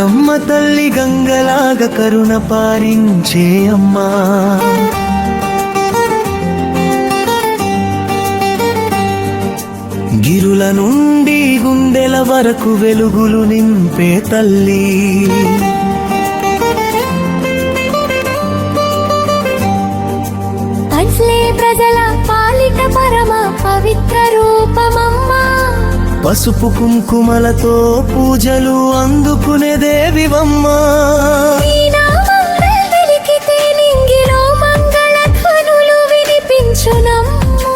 గంగమ్మ తల్లి గంగలాగ కరుణ పారించే అమ్మా. గిరుల నుండి గుండెల వరకు వెలుగులు నింపే తల్లి. ప్రజల పాలిట పరమ పవిత్ర రూపమమ్మా. పసుపు కుంకుమలతో పూజలు అందుకునే దేవివమ్మా. మంగళధ్వనులు వినిపించునమ్మా.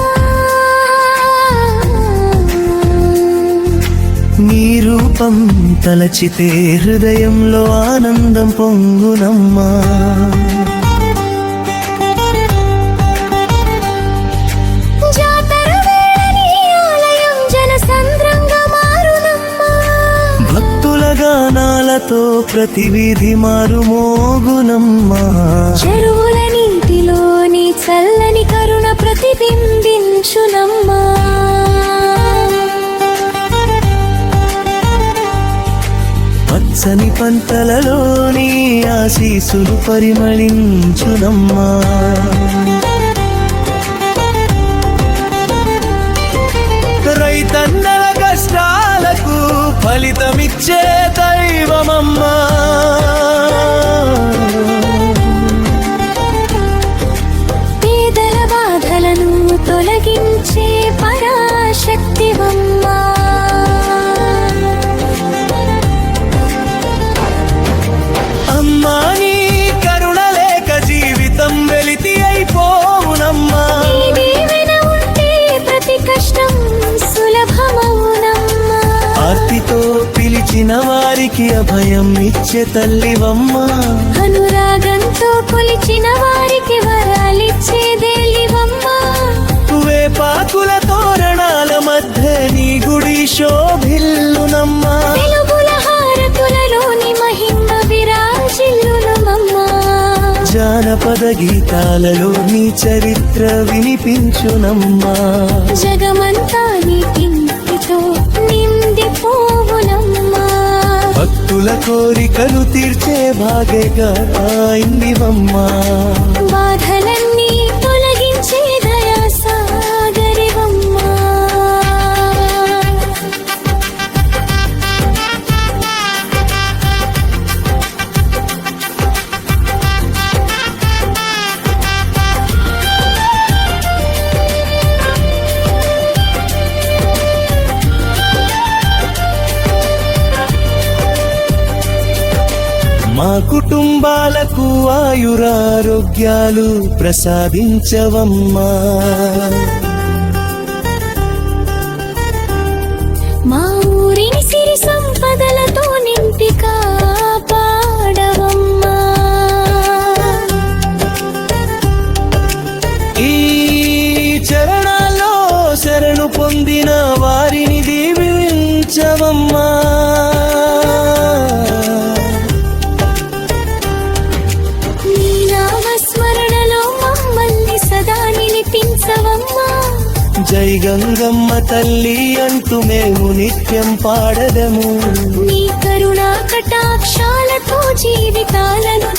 నీ రూపం తలచితే హృదయంలో ఆనందం పొంగునమ్మా. గానాలతో ప్రతి వీధి మారు మోగునమ్మా. చెరువుల నీటిలోని చల్లని కరుణ ప్రతిబింబించునమ్మా. పచ్చని పంటలలోని ఆశీసులు పరిమళించునమ్మా. రైతన్నల కష్టాలకు ఫలితమిచ్చే దైవమమ్మా. పేదల బాధలను తొలగించే పరాశక్తివమ్మా. అమ్మా నీ కరుణ లేక జీవితం వెలితి అయిపోవునమ్మా. ఉంటే ప్రతి కష్టం సులభమవునమ్మా. ఆర్తితో పిలిచిన వారికి అభయం ఇచ్చే తల్లివమ్మా. అనురాగంతో కొలిచిన వారికి వరాలిచ్చే దేలివమ్మా. వేపాకుల తోరణాల మధ్య నీ గుడి శోభిల్లునమ్మా. వెలుగుల హారతులలోని మహిమ విరాజిల్లునమ్మా. జానపద గీతాలలో నీ చరిత్ర వినిపించునమ్మా. జగమంతా నీ కీర్తితో నిండిపోవునమ్మా. భక్తుల కోరికలు తీర్చే భాగ్యగా ఇందివమ్మా. బాధలన్నీ తొలగించే దయా సాగరివమ్మా. మా కుటుంబాలకు ఆయురారోగ్యాలు ప్రసాదించవమ్మా. మా ఊరిని సిరి సంపదలతో నింపి కాపాడవమ్మా. ఈ చరణాల్లో శరణు పొందిన వారిని దీవించవమ్మా. జై గంగమ్మ తల్లి అంటూ మేము నిత్యం పాడదము. నీ కరుణా కటాక్షాలతో జీవితాలను